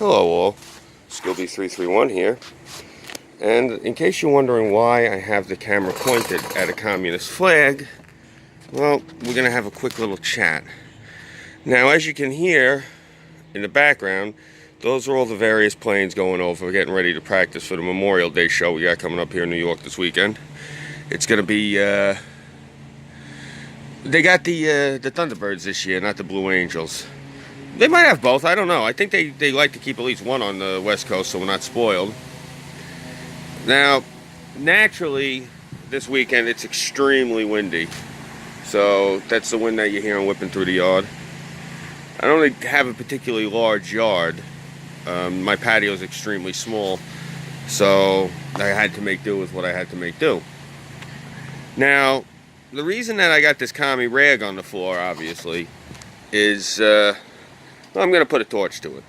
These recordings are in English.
Hello all, Skilby331 here, and in case you're wondering why I have the camera pointed at a communist flag, well, we're going to have a quick little chat. Now, as you can hear in the background, those are all the various planes going over, getting ready to practice for the Memorial Day show we got coming up here in New York this weekend. It's going to be, they got the Thunderbirds this year, not the Blue Angels. They might have both, I don't know. I think they like to keep at least one on the West Coast so we're not spoiled. Now, naturally, this weekend it's extremely windy. So that's the wind that you're hearing whipping through the yard. I don't really have a particularly large yard. My patio is extremely small. So I had to make do with what I had to make do. Now, the reason that I got this commie rag on the floor, obviously, is... I'm going to put a torch to it.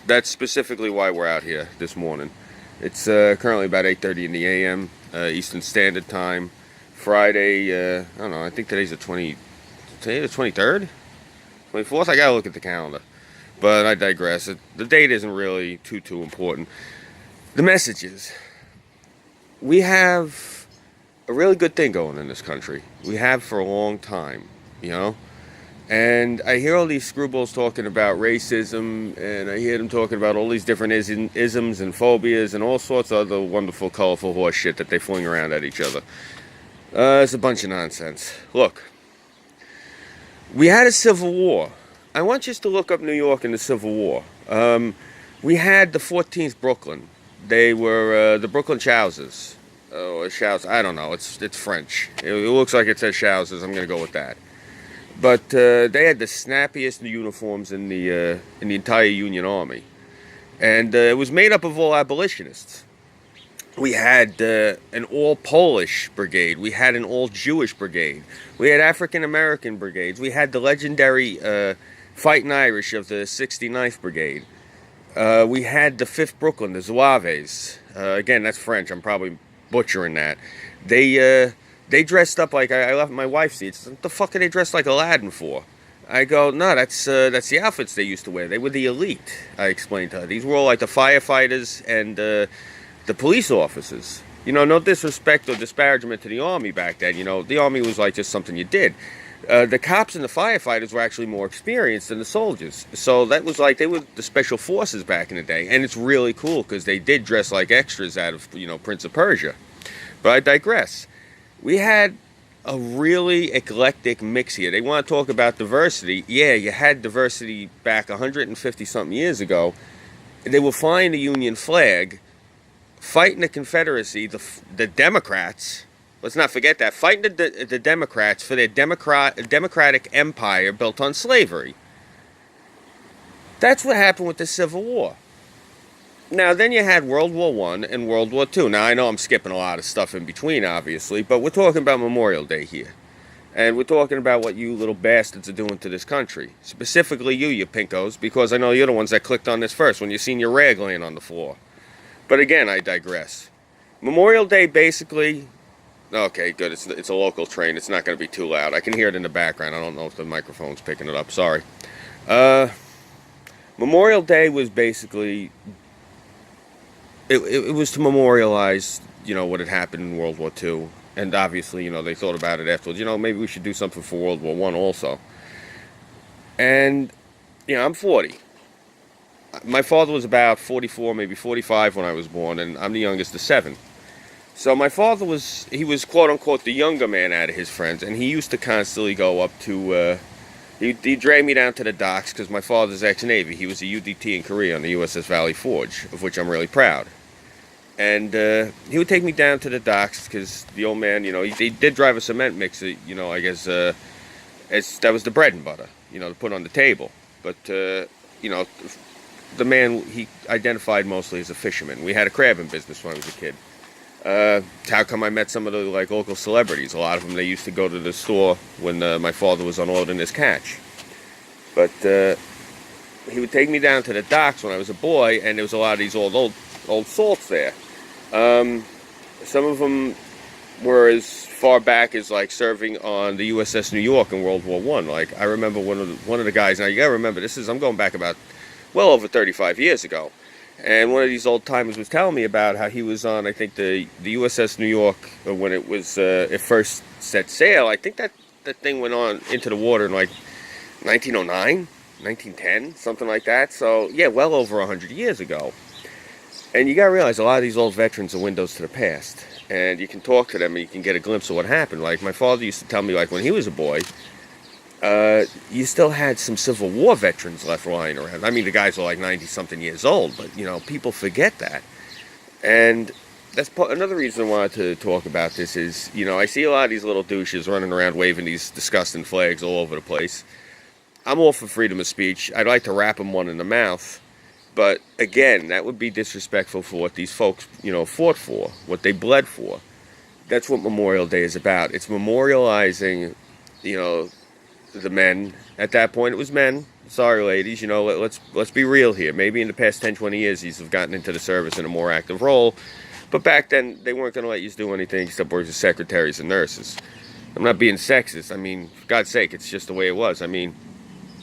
That's specifically why we're out here this morning. It's currently about 8:30 in the a.m. Eastern Standard Time. Friday, I don't know, I think today's the 23rd? 24th? I got to look at the calendar. But I digress. The date isn't really too important. The message is, we have a really good thing going in this country. We have for a long time, you know? And I hear all these screwballs talking about racism, and I hear them talking about all these different isms and phobias and all sorts of other wonderful, colorful horse shit that they fling around at each other. It's a bunch of nonsense. Look, we had a civil war. I want you to look up New York in the Civil War. We had the 14th Brooklyn. They were the Brooklyn Chousers. Oh, Chousers. I don't know. It's French. It looks like it says Chousers. I'm going to go with that. But they had the snappiest uniforms in the entire Union Army, and it was made up of all abolitionists. We had an all-Polish brigade. We had an all-Jewish brigade. We had African-American brigades. We had the legendary Fighting Irish of the 69th Brigade. We had the 5th Brooklyn, the Zouaves. Again, that's French. I'm probably butchering that. They dressed up like, I left my wife see it. What the fuck are they dressed like Aladdin for? I go, no, that's the outfits they used to wear. They were the elite, I explained to her. These were all like the firefighters and the police officers. You know, no disrespect or disparagement to the Army back then. You know, the Army was like just something you did. The cops and the firefighters were actually more experienced than the soldiers. So that was like, they were the special forces back in the day. And it's really cool because they did dress like extras out of, you know, Prince of Persia. But I digress. We had a really eclectic mix here. They want to talk about diversity. Yeah, you had diversity back 150-something years ago. They were flying the Union flag, fighting the Confederacy, the Democrats. Let's not forget that. Fighting the Democrats for their democratic empire built on slavery. That's what happened with the Civil War. Now, then you had World War I and World War II. Now, I know I'm skipping a lot of stuff in between, obviously, but we're talking about Memorial Day here. And we're talking about what you little bastards are doing to this country. Specifically you pinkos, because I know you're the ones that clicked on this first when you seen your rag laying on the floor. But again, I digress. Memorial Day, basically... Okay, good. It's a local train. It's not going to be too loud. I can hear it in the background. I don't know if the microphone's picking it up. Sorry. Memorial Day was basically... It was to memorialize, you know, what had happened in World War II. And obviously, you know, they thought about it afterwards. You know, maybe we should do something for World War I also. And, you know, I'm 40. My father was about 44, maybe 45 when I was born, and I'm the youngest of 7. So my father was, he was quote-unquote the younger man out of his friends, and he used to constantly go up to, he'd drag me down to the docks because my father's ex-Navy. He was a UDT in Korea on the USS Valley Forge, of which I'm really proud. And he would take me down to the docks because the old man, you know, he did drive a cement mixer, you know, I guess, that was the bread and butter, you know, to put on the table. But, you know, the man, he identified mostly as a fisherman. We had a crabbing business when I was a kid. How come I met some of the like local celebrities? A lot of them, they used to go to the store when my father was unloading his catch. But he would take me down to the docks when I was a boy, and there was a lot of these old salts there. Some of them were as far back as like serving on the USS New York in World War I. I remember one of the guys. Now you gotta remember, I'm going back about well over 35 years ago. And one of these old timers was telling me about how he was on, I think, the USS New York when it was it first set sail. I think that thing went on into the water in like 1909, 1910, something like that. So yeah, well over 100 years ago. And you got to realize a lot of these old veterans are windows to the past. And you can talk to them and you can get a glimpse of what happened. Like my father used to tell me, like when he was a boy, you still had some Civil War veterans left lying around. I mean, the guys were like 90-something years old, but, you know, people forget that. And that's another reason I wanted to talk about this is, you know, I see a lot of these little douches running around waving these disgusting flags all over the place. I'm all for freedom of speech. I'd like to rap them one in the mouth. But, again, that would be disrespectful for what these folks, you know, fought for, what they bled for. That's what Memorial Day is about. It's memorializing, you know, the men. At that point, it was men. Sorry, ladies. You know, let's be real here. Maybe in the past 10, 20 years, these have gotten into the service in a more active role. But back then, they weren't going to let you do anything except work as secretaries and nurses. I'm not being sexist. I mean, for God's sake, it's just the way it was. I mean,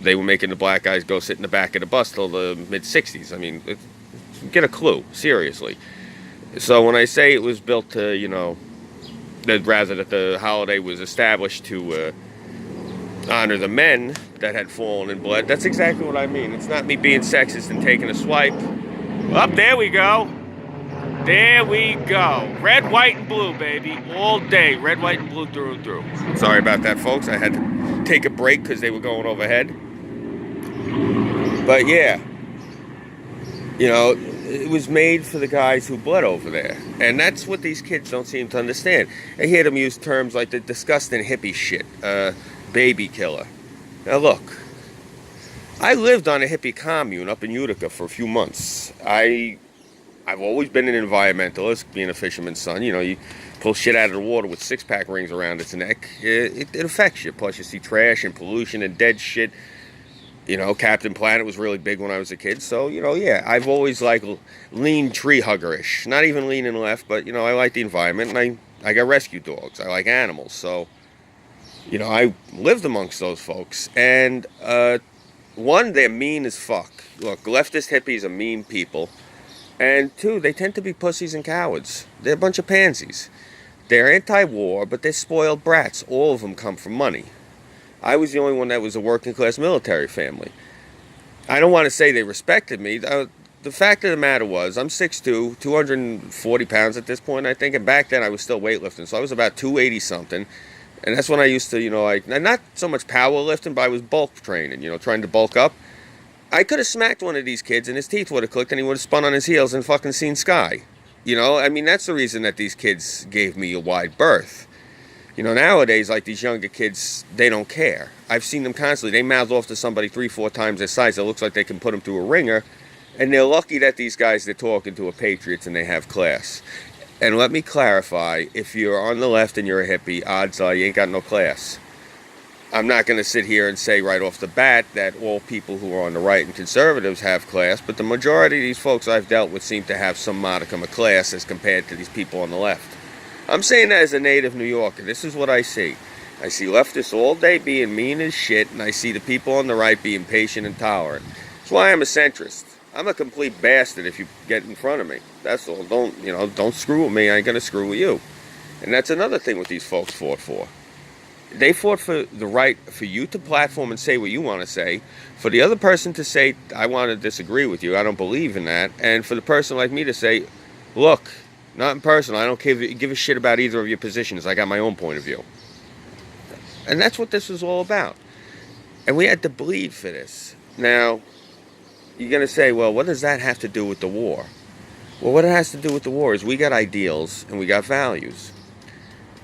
they were making the black guys go sit in the back of the bus till the mid-'60s. I mean, get a clue. Seriously. So when I say it was built to, you know, rather that the holiday was established to honor the men that had fallen in blood, that's exactly what I mean. It's not me being sexist and taking a swipe. Up, there we go. There we go. Red, white, and blue, baby. All day. Red, white, and blue through and through. Sorry about that, folks. I had to take a break because they were going overhead. But yeah, you know, it was made for the guys who bled over there. And that's what these kids don't seem to understand. I hear them use terms like the disgusting hippie shit. Baby killer. Now look, I lived on a hippie commune up in Utica for a few months. I've always been an environmentalist, being a fisherman's son. You know, you pull shit out of the water with six-pack rings around its neck. It affects you. Plus, you see trash and pollution and dead shit. You know, Captain Planet was really big when I was a kid. So, you know, yeah, I've always, like, lean tree hugger-ish. Not even leaning left, but, you know, I like the environment. And I got rescue dogs. I like animals. So, you know, I lived amongst those folks. And, one, they're mean as fuck. Look, leftist hippies are mean people. And two, they tend to be pussies and cowards. They're a bunch of pansies. They're anti-war, but they're spoiled brats. All of them come from money. I was the only one that was a working-class military family. I don't want to say they respected me. The fact of the matter was, I'm 6'2", 240 pounds at this point, I think. And back then, I was still weightlifting. So I was about 280-something. And that's when I used to, you know, like, not so much powerlifting, but I was bulk training, you know, trying to bulk up. I could have smacked one of these kids and his teeth would have clicked and he would have spun on his heels and fucking seen sky. You know, I mean, that's the reason that these kids gave me a wide berth. You know, nowadays, like these younger kids, they don't care. I've seen them constantly. They mouth off to somebody 3-4 times their size. It looks like they can put them through a ringer. And they're lucky that these guys they're talking to are patriots and they have class. And let me clarify, if you're on the left and you're a hippie, odds are you ain't got no class. I'm not going to sit here and say right off the bat that all people who are on the right and conservatives have class, but the majority of these folks I've dealt with seem to have some modicum of class as compared to these people on the left. I'm saying that as a native New Yorker. This is what I see. I see leftists all day being mean as shit, and I see the people on the right being patient and tolerant. That's why I'm a centrist. I'm a complete bastard if you get in front of me. That's all. Don't screw with me. I ain't going to screw with you. And that's another thing what these folks fought for. They fought for the right for you to platform and say what you want to say, for the other person to say, I want to disagree with you, I don't believe in that, and for the person like me to say, look, not in person, I don't give a shit about either of your positions, I got my own point of view. And that's what this was all about. And we had to bleed for this. Now, you're going to say, well, what does that have to do with the war? Well, what it has to do with the war is we got ideals and we got values.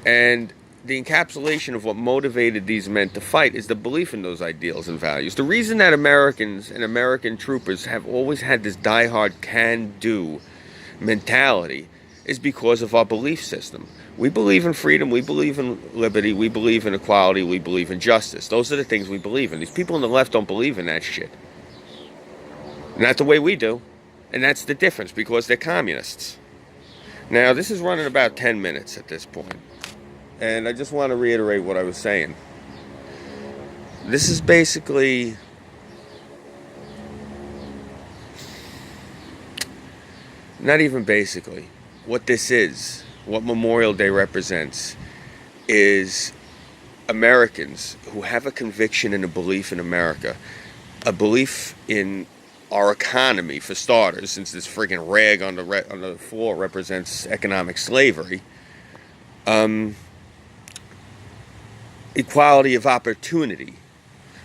And the encapsulation of what motivated these men to fight is the belief in those ideals and values. The reason that Americans and American troopers have always had this diehard can-do mentality is because of our belief system. We believe in freedom, we believe in liberty, we believe in equality, we believe in justice. Those are the things we believe in. These people on the left don't believe in that shit. Not the way we do. And that's the difference, because they're communists. Now, this is running about 10 minutes at this point. And I just want to reiterate what I was saying. This is basically Not even basically. What this is, what Memorial Day represents, is Americans who have a conviction and a belief in America, a belief in our economy, for starters, since this friggin' rag on the floor represents economic slavery. Equality of opportunity,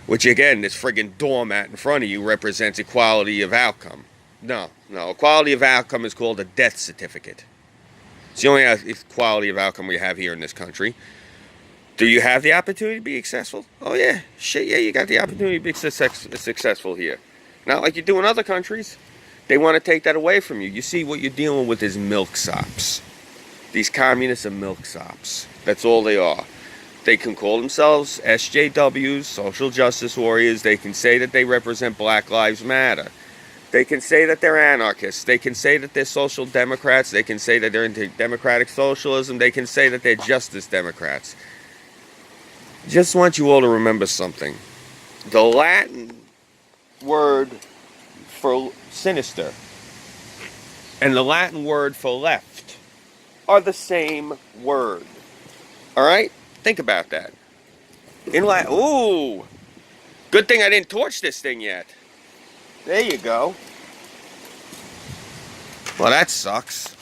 which again, this friggin' doormat in front of you represents equality of outcome. No, equality of outcome is called a death certificate. It's the only equality of outcome we have here in this country. Do you have the opportunity to be successful? Oh yeah, shit yeah, you got the opportunity to be successful here. Not like you do in other countries. They want to take that away from you. You see, what you're dealing with is milksops. These communists are milksops. That's all they are. They can call themselves SJWs, social justice warriors. They can say that they represent Black Lives Matter. They can say that they're anarchists. They can say that they're social democrats. They can say that they're into democratic socialism. They can say that they're justice democrats. Just want you all to remember something. The Latin word for sinister and the Latin word for left are the same word. Alright? Think about that. In Latin, ooh! Good thing I didn't torch this thing yet. There you go. Well, that sucks.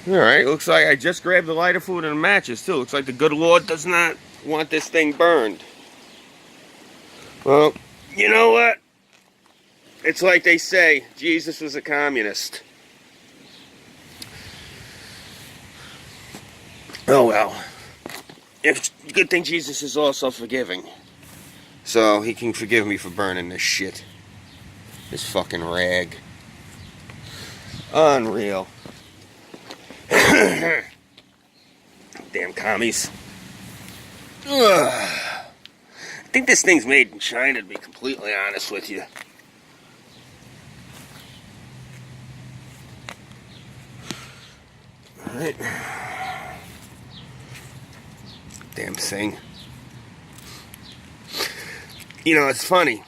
Alright, looks like I just grabbed the lighter fluid and the matches too. Looks like the good Lord does not want this thing burned. Well, you know what? It's like they say, Jesus was a communist. Oh well. Good thing Jesus is also forgiving. So he can forgive me for burning this shit. This fucking rag. Unreal. Damn commies. Ugh. I think this thing's made in China, to be completely honest with you. Alright. Damn thing. You know, it's funny.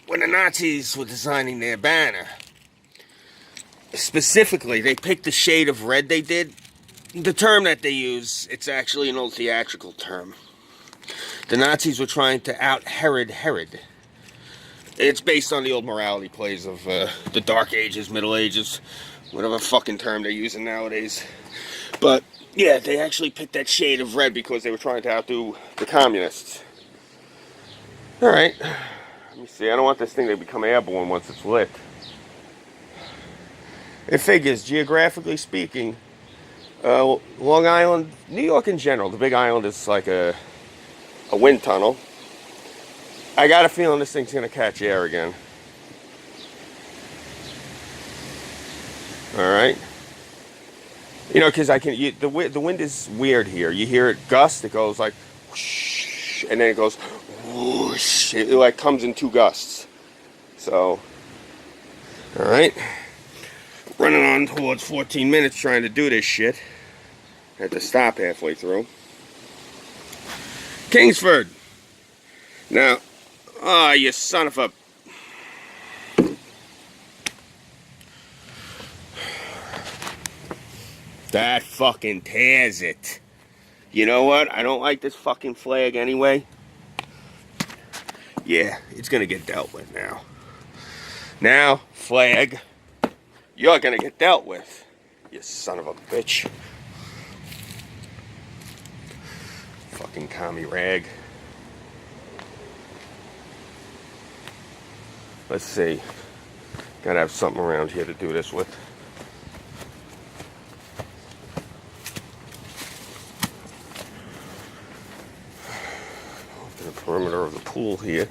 When the Nazis were designing their banner, specifically, they picked the shade of red they did. The term that they use, it's actually an old theatrical term. The Nazis were trying to out-Herod Herod. It's based on the old morality plays of the Dark Ages, Middle Ages, whatever fucking term they're using nowadays. But, yeah, they actually picked that shade of red because they were trying to outdo the communists. Alright, let me see. I don't want this thing to become airborne once it's lit. It figures, geographically speaking, Long Island, New York in general, the Big Island is like a wind tunnel. I got a feeling this thing's going to catch air again. Alright. You know, because the wind is weird here. You hear it gust, it goes like whoosh, and then it goes whoosh. It like comes in two gusts. So, alright. Running on towards 14 minutes trying to do this shit. Had to stop halfway through. Kingsford. Now, oh, you son of a... That fucking tears it. You know what? I don't like this fucking flag anyway. Yeah, it's gonna get dealt with now. Now, flag, you're gonna get dealt with. You son of a bitch. Fucking commie rag. Let's see. Gotta have something around here to do this with. Open the perimeter of the pool here.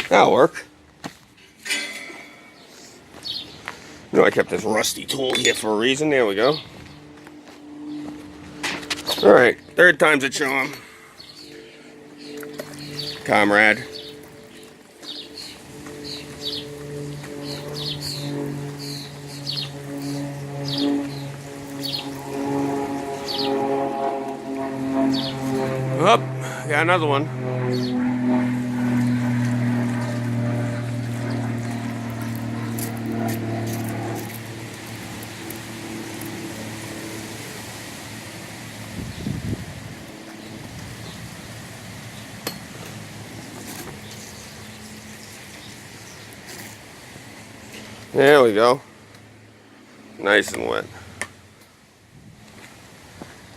That'll work. You know, I kept this rusty tool here for a reason. There we go. Alright, third time's a charm. Comrade. got another one. There we go. Nice and wet.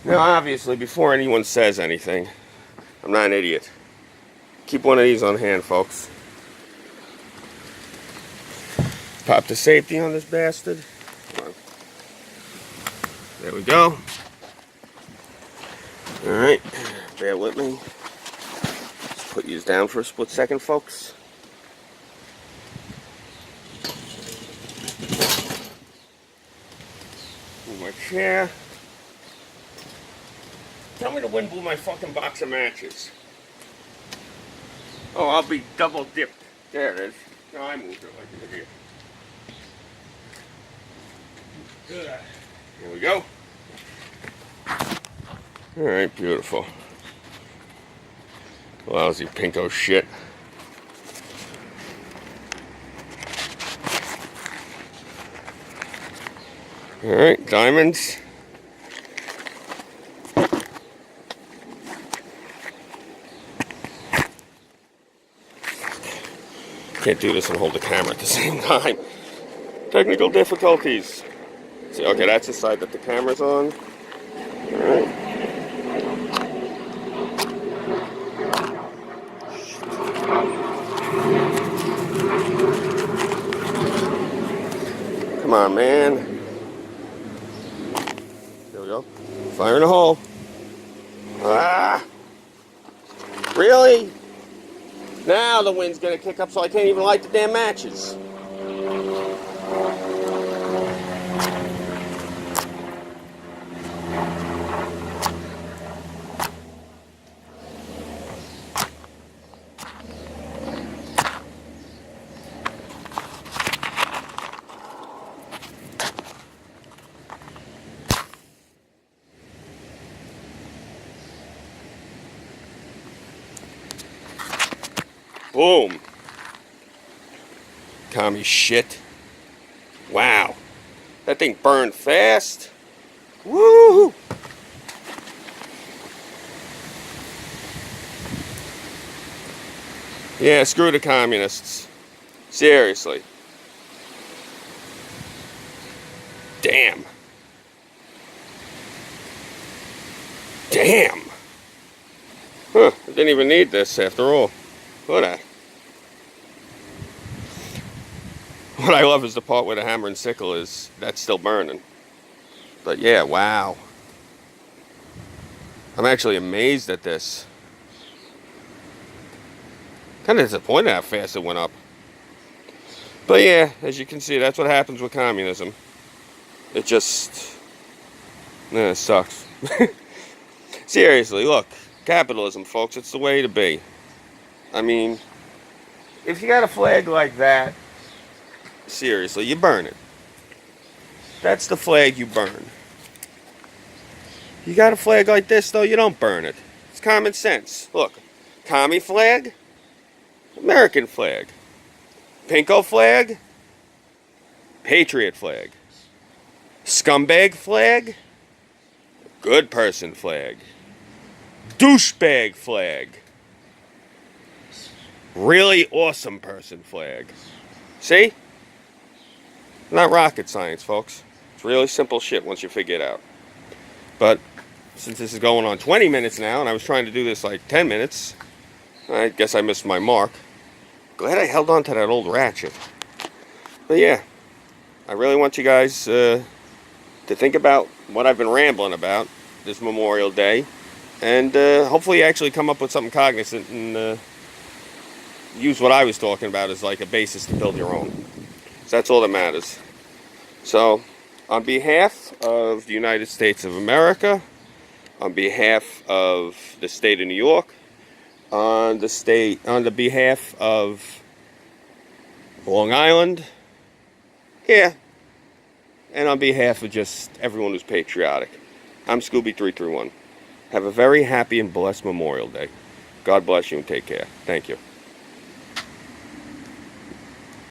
Now, obviously, before anyone says anything, I'm not an idiot. Keep one of these on hand, folks. Pop the safety on this bastard. Come on. There we go. Alright, bear with me. Just put these down for a split second, folks. Move my chair. Tell me the wind blew my fucking box of matches. Oh, I'll be double dipped. There it is. No, I moved it like an idiot. Here we go. Alright, beautiful. Lousy pinko shit. Alright, diamonds. Can't do this and hold the camera at the same time. Technical difficulties. See, okay, that's the side that the camera's on. Alright. Come on, man. There we go. Fire in the hole. Ah! Really? Now the wind's gonna kick up so I can't even light the damn matches. Boom. Commie shit. Wow. That thing burned fast. Woo! Yeah, screw the communists. Seriously. Damn. Damn. Huh, I didn't even need this after all. Look at that. What I love is the part where the hammer and sickle is, that's still burning. But yeah, wow. I'm actually amazed at this. Kind of disappointed how fast it went up. But yeah, as you can see, that's what happens with communism. It just sucks. Seriously, look, capitalism, folks, it's the way to be. I mean, if you got a flag like that, seriously, you burn it. That's the flag you burn. You got a flag like this, though, you don't burn it. It's common sense. Look, commie flag, American flag. Pinko flag, patriot flag. Scumbag flag, good person flag. Douchebag flag. Really awesome person flag. See? Not rocket science, folks. It's really simple shit once you figure it out. But since this is going on 20 minutes now, and I was trying to do this like 10 minutes, I guess I missed my mark. Glad I held on to that old ratchet. But yeah, I really want you guys to think about what I've been rambling about this Memorial Day, and hopefully actually come up with something cognizant and use what I was talking about as like a basis to build your own. So that's all that matters. So, on behalf of the United States of America, on behalf of the state of New York, on the behalf of Long Island, yeah, and on behalf of just everyone who's patriotic, I'm Scooby331. Have a very happy and blessed Memorial Day. God bless you and take care. Thank you.